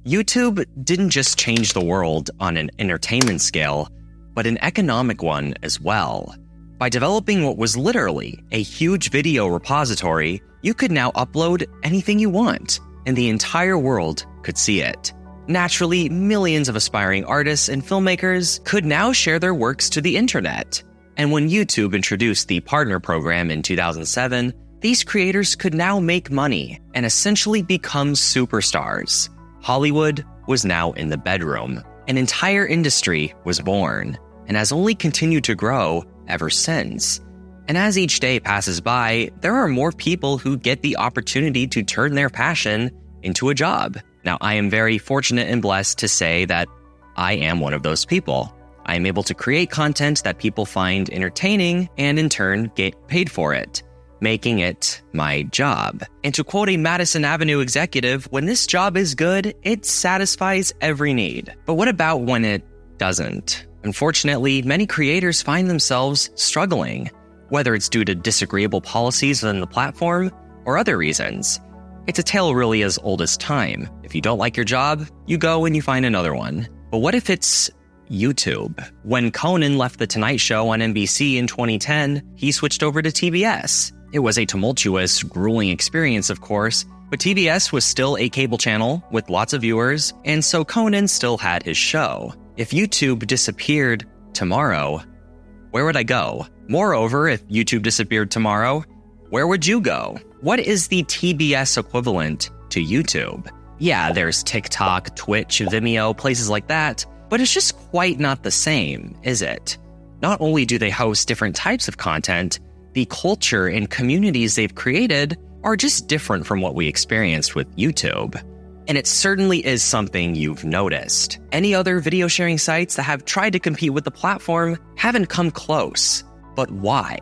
YouTube didn't just change the world on an entertainment scale, but an economic one as well. By developing what was literally a huge video repository, you could now upload anything you want, and the entire world could see it. Naturally, millions of aspiring artists and filmmakers could now share their works to the internet. And when YouTube introduced the Partner Program in 2007, these creators could now make money and essentially become superstars. Hollywood was now in the bedroom. An entire industry was born, and has only continued to grow ever since. And as each day passes by, there are more people who get the opportunity to turn their passion into a job. Now, I am very fortunate and blessed to say that I am one of those people. I am able to create content that people find entertaining and in turn get paid for it, making it my job. And to quote a Madison Avenue executive, when this job is good, it satisfies every need. But what about when it doesn't? Unfortunately, many creators find themselves struggling, whether it's due to disagreeable policies within the platform or other reasons. It's a tale really as old as time. If you don't like your job, you go and you find another one. But what if it's YouTube? When Conan left The Tonight Show on NBC in 2010, he switched over to TBS. It was a tumultuous, grueling experience, of course, but TBS was still a cable channel with lots of viewers, and so Conan still had his show. If YouTube disappeared tomorrow, where would I go? Moreover, if YouTube disappeared tomorrow, where would you go? What is the TBS equivalent to YouTube? Yeah, there's TikTok, Twitch, Vimeo, places like that, but it's just quite not the same, is it? Not only do they host different types of content, the culture and communities they've created are just different from what we experienced with YouTube. And it certainly is something you've noticed. Any other video sharing sites that have tried to compete with the platform haven't come close. But why?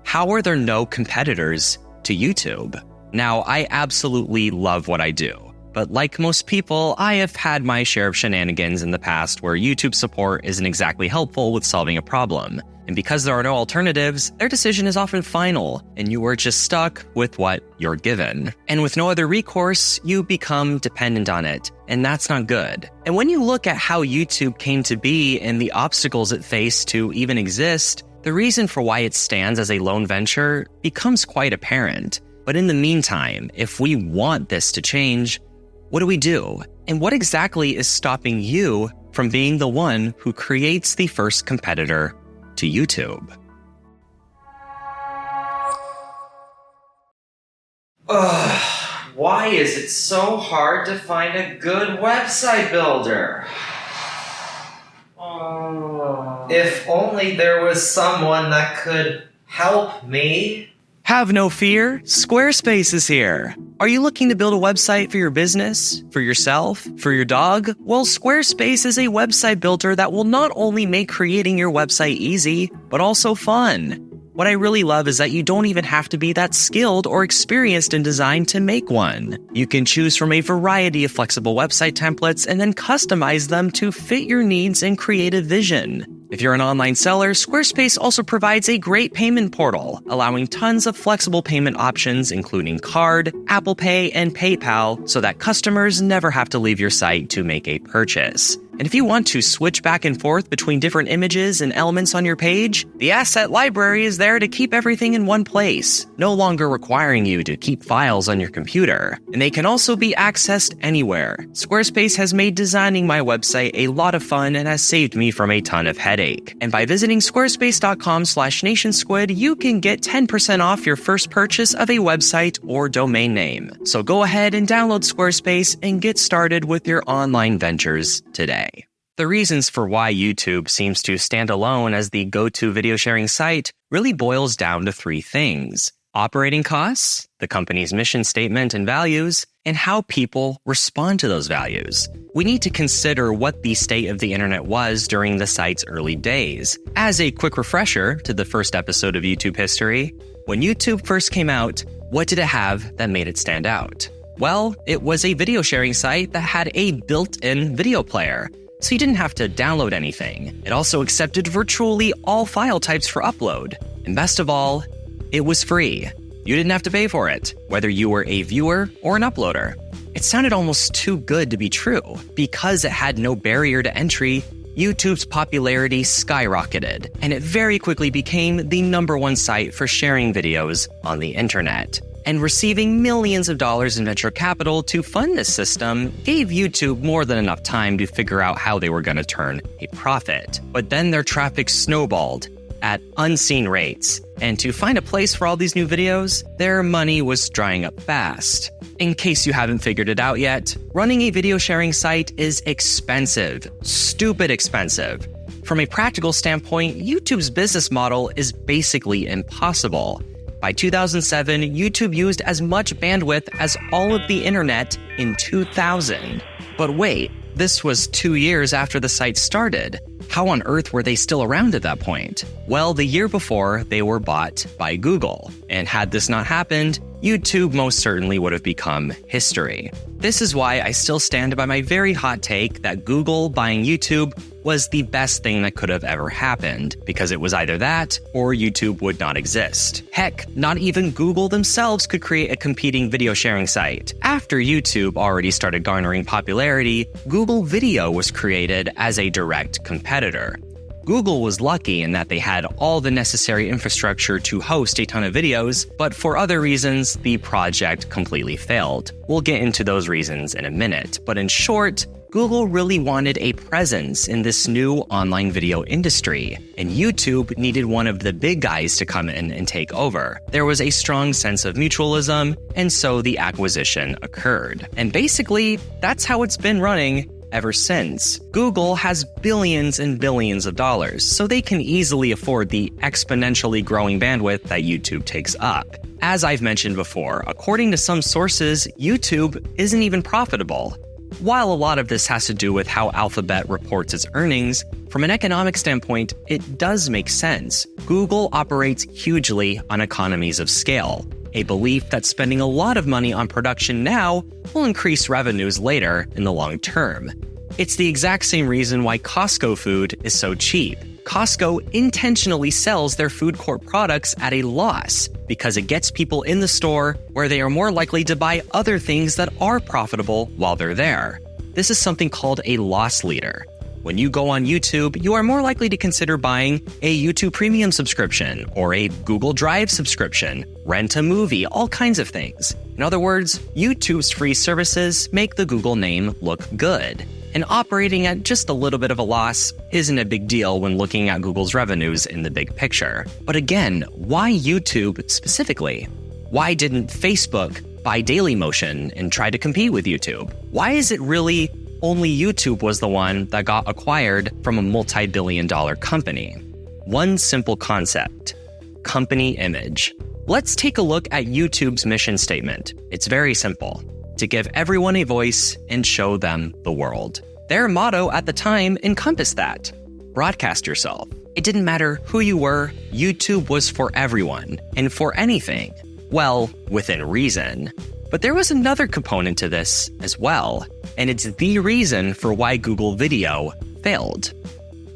How are there no competitors to YouTube? Now, I absolutely love what I do, but like most people, I have had my share of shenanigans in the past where YouTube support isn't exactly helpful with solving a problem. And because there are no alternatives, their decision is often final, and you are just stuck with what you're given. And with no other recourse, you become dependent on it, and that's not good. And when you look at how YouTube came to be and the obstacles it faced to even exist, the reason for why it stands as a lone venture becomes quite apparent. But in the meantime, if we want this to change, what do we do? And what exactly is stopping you from being the one who creates the first competitor to YouTube? Why is it so hard to find a good website builder? If only there was someone that could help me. Have no fear, Squarespace is here. Are you looking to build a website for your business, for yourself, for your dog? Well, Squarespace is a website builder that will not only make creating your website easy, but also fun. What I really love is that you don't even have to be that skilled or experienced in design to make one. You can choose from a variety of flexible website templates and then customize them to fit your needs and creative vision. If you're an online seller, Squarespace also provides a great payment portal, allowing tons of flexible payment options including card, Apple Pay, and PayPal, so that customers never have to leave your site to make a purchase. And if you want to switch back and forth between different images and elements on your page, the asset library is there to keep everything in one place, no longer requiring you to keep files on your computer. And they can also be accessed anywhere. Squarespace has made designing my website a lot of fun and has saved me from a ton of headache. And by visiting squarespace.com/nationsquid, you can get 10% off your first purchase of a website or domain name. So go ahead and download Squarespace and get started with your online ventures today. The reasons for why YouTube seems to stand alone as the go-to video sharing site really boils down to three things: operating costs, the company's mission statement and values, and how people respond to those values. We need to consider what the state of the internet was during the site's early days. As a quick refresher to the first episode of YouTube history, when YouTube first came out, what did it have that made it stand out? Well, it was a video sharing site that had a built-in video player, so you didn't have to download anything. It also accepted virtually all file types for upload. And best of all, it was free. You didn't have to pay for it, whether you were a viewer or an uploader. It sounded almost too good to be true. Because it had no barrier to entry, YouTube's popularity skyrocketed, and it very quickly became the #1 site for sharing videos on the internet. And receiving millions of dollars in venture capital to fund this system gave YouTube more than enough time to figure out how they were going to turn a profit. But then their traffic snowballed at unseen rates, and to find a place for all these new videos, their money was drying up fast. In case you haven't figured it out yet, running a video sharing site is expensive, stupid expensive. From a practical standpoint, YouTube's business model is basically impossible. By 2007, YouTube used as much bandwidth as all of the internet in 2000. But wait, this was 2 years after the site started. How on earth were they still around at that point? Well, the year before, they were bought by Google. And had this not happened, YouTube most certainly would have become history. This is why I still stand by my very hot take that Google buying YouTube was the best thing that could have ever happened, because it was either that or YouTube would not exist. Heck, not even Google themselves could create a competing video sharing site. After YouTube already started garnering popularity, Google Video was created as a direct competitor. Google was lucky in that they had all the necessary infrastructure to host a ton of videos, but for other reasons, the project completely failed. We'll get into those reasons in a minute, but in short, Google really wanted a presence in this new online video industry, and YouTube needed one of the big guys to come in and take over. There was a strong sense of mutualism, and so the acquisition occurred. And basically, that's how it's been running ever since. Google has billions and billions of dollars, so they can easily afford the exponentially growing bandwidth that YouTube takes up. As I've mentioned before, according to some sources, YouTube isn't even profitable. While a lot of this has to do with how Alphabet reports its earnings, from an economic standpoint, it does make sense. Google operates hugely on economies of scale, a belief that spending a lot of money on production now will increase revenues later in the long term. It's the exact same reason why Costco food is so cheap. Costco intentionally sells their food court products at a loss because it gets people in the store where they are more likely to buy other things that are profitable while they're there. This is something called a loss leader. When you go on YouTube, you are more likely to consider buying a YouTube Premium subscription or a Google Drive subscription, rent a movie, all kinds of things. In other words, YouTube's free services make the Google name look good. And operating at just a little bit of a loss isn't a big deal when looking at Google's revenues in the big picture. But again, why YouTube specifically? Why didn't Facebook buy Dailymotion and try to compete with YouTube? Why is it really only YouTube was the one that got acquired from a multi-billion-dollar company? One simple concept: company image. Let's take a look at YouTube's mission statement. It's very simple: to give everyone a voice and show them the world. Their motto at the time encompassed that. Broadcast yourself. It didn't matter who you were, YouTube was for everyone, and for anything. Well, within reason. But there was another component to this as well, and it's the reason for why Google Video failed: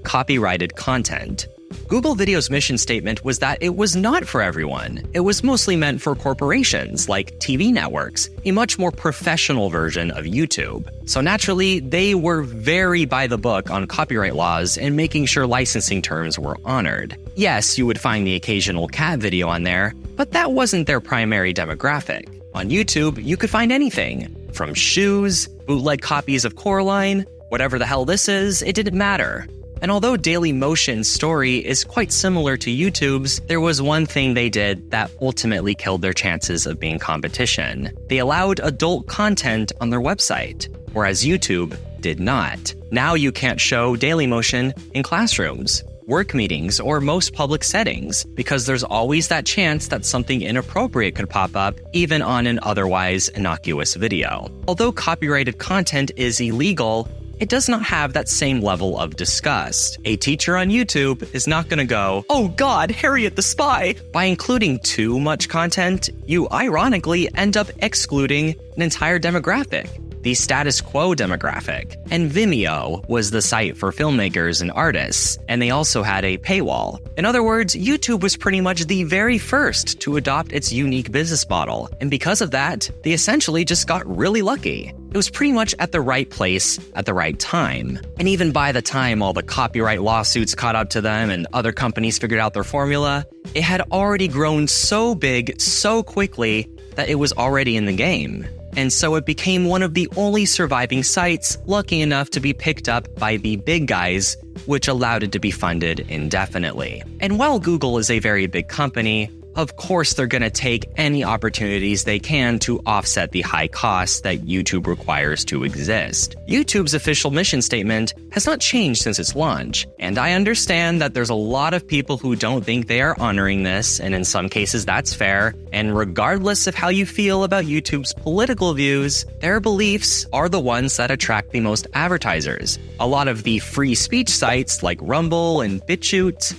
copyrighted content. Google Video's mission statement was that it was not for everyone. It was mostly meant for corporations like TV networks, a much more professional version of YouTube. So naturally, they were very by the book on copyright laws and making sure licensing terms were honored. Yes, you would find the occasional cat video on there, but that wasn't their primary demographic. On YouTube, you could find anything, from shoes, bootleg copies of Coraline, whatever the hell this is, it didn't matter. And although Dailymotion's story is quite similar to YouTube's, there was one thing they did that ultimately killed their chances of being competition. They allowed adult content on their website, whereas YouTube did not. Now you can't show Dailymotion in classrooms, work meetings, or most public settings, because there's always that chance that something inappropriate could pop up, even on an otherwise innocuous video. Although copyrighted content is illegal, it does not have that same level of disgust. A teacher on YouTube is not going to go, "Oh God, Harriet the Spy!" By including too much content, you ironically end up excluding an entire demographic. the status quo demographic, and Vimeo was the site for filmmakers and artists, and they also had a paywall. In other words, YouTube was pretty much the very first to adopt its unique business model, and because of that, they essentially just got really lucky. It was pretty much at the right place at the right time. And even by the time all the copyright lawsuits caught up to them and other companies figured out their formula, it had already grown so big so quickly that it was already in the game. And so it became one of the only surviving sites lucky enough to be picked up by the big guys, which allowed it to be funded indefinitely. And while Google is a very big company, of course they're going to take any opportunities they can to offset the high costs that YouTube requires to exist. YouTube's official mission statement has not changed since its launch, and I understand that there's a lot of people who don't think they are honoring this, and in some cases that's fair, and regardless of how you feel about YouTube's political views, their beliefs are the ones that attract the most advertisers. A lot of the free speech sites like Rumble and BitChute,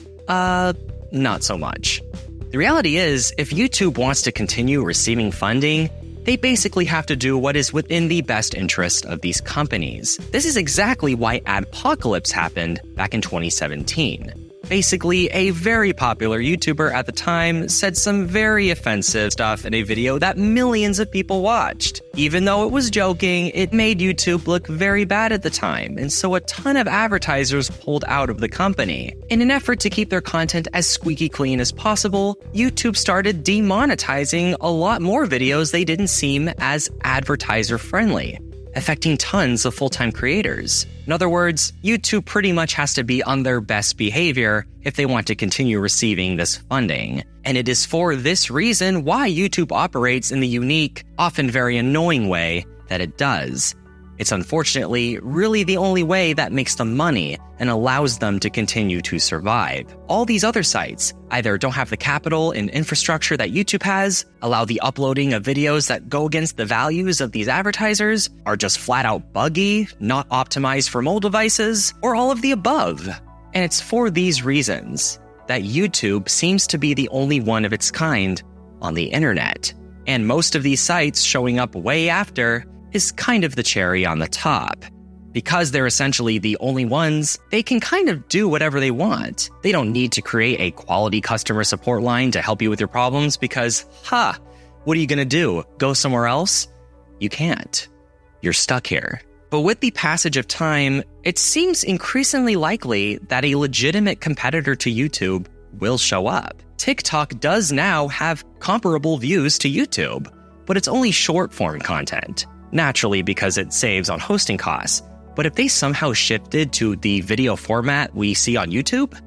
not so much. The reality is, if YouTube wants to continue receiving funding, they basically have to do what is within the best interest of these companies. This is exactly why Adpocalypse happened back in 2017. Basically, a very popular YouTuber at the time said some very offensive stuff in a video that millions of people watched. Even though it was joking, it made YouTube look very bad at the time, and so a ton of advertisers pulled out of the company. In an effort to keep their content as squeaky clean as possible, YouTube started demonetizing a lot more videos they didn't seem as advertiser-friendly, affecting tons of full-time creators. In other words, YouTube pretty much has to be on their best behavior if they want to continue receiving this funding. And it is for this reason why YouTube operates in the unique, often very annoying way that it does. It's unfortunately really the only way that makes them money and allows them to continue to survive. All these other sites either don't have the capital and infrastructure that YouTube has, allow the uploading of videos that go against the values of these advertisers, are just flat out buggy, not optimized for mobile devices, or all of the above. And it's for these reasons that YouTube seems to be the only one of its kind on the internet. And most of these sites showing up way after is kind of the cherry on the top. Because they're essentially the only ones, they can kind of do whatever they want. They don't need to create a quality customer support line to help you with your problems because, what are you gonna do? Go somewhere else? You can't. You're stuck here. But with the passage of time, it seems increasingly likely that a legitimate competitor to YouTube will show up. TikTok does now have comparable views to YouTube, but it's only short-form content. Naturally, because it saves on hosting costs. But if they somehow shifted to the video format we see on YouTube,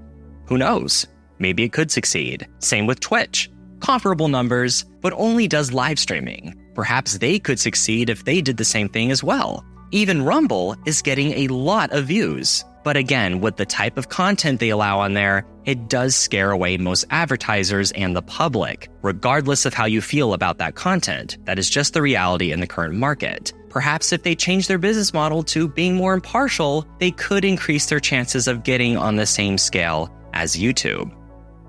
who knows? Maybe it could succeed. Same with Twitch. Comparable numbers, but only does live streaming. Perhaps they could succeed if they did the same thing as well. Even Rumble is getting a lot of views. But again, with the type of content they allow on there, it does scare away most advertisers and the public. Regardless of how you feel about that content, that is just the reality in the current market. Perhaps if they change their business model to being more impartial, they could increase their chances of getting on the same scale as YouTube.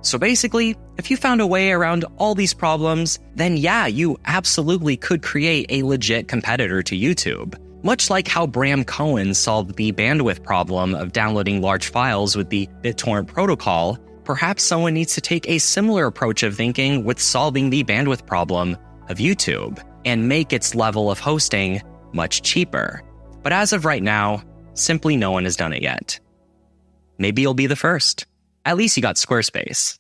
So basically, if you found a way around all these problems, then yeah, you absolutely could create a legit competitor to YouTube. Much like how Bram Cohen solved the bandwidth problem of downloading large files with the BitTorrent protocol, perhaps someone needs to take a similar approach of thinking with solving the bandwidth problem of YouTube and make its level of hosting much cheaper. But as of right now, simply no one has done it yet. Maybe you'll be the first. At least you got Squarespace.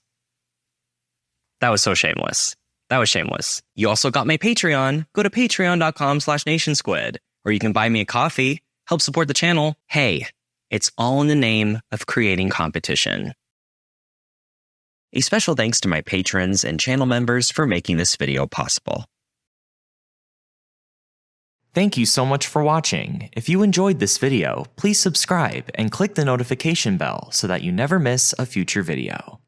That was so shameless. That was shameless. You also got my Patreon. Go to patreon.com/nationsquid. Or you can buy me a coffee, help support the channel. Hey, it's all in the name of creating competition. A special thanks to my patrons and channel members for making this video possible. Thank you so much for watching. If you enjoyed this video, please subscribe and click the notification bell so that you never miss a future video.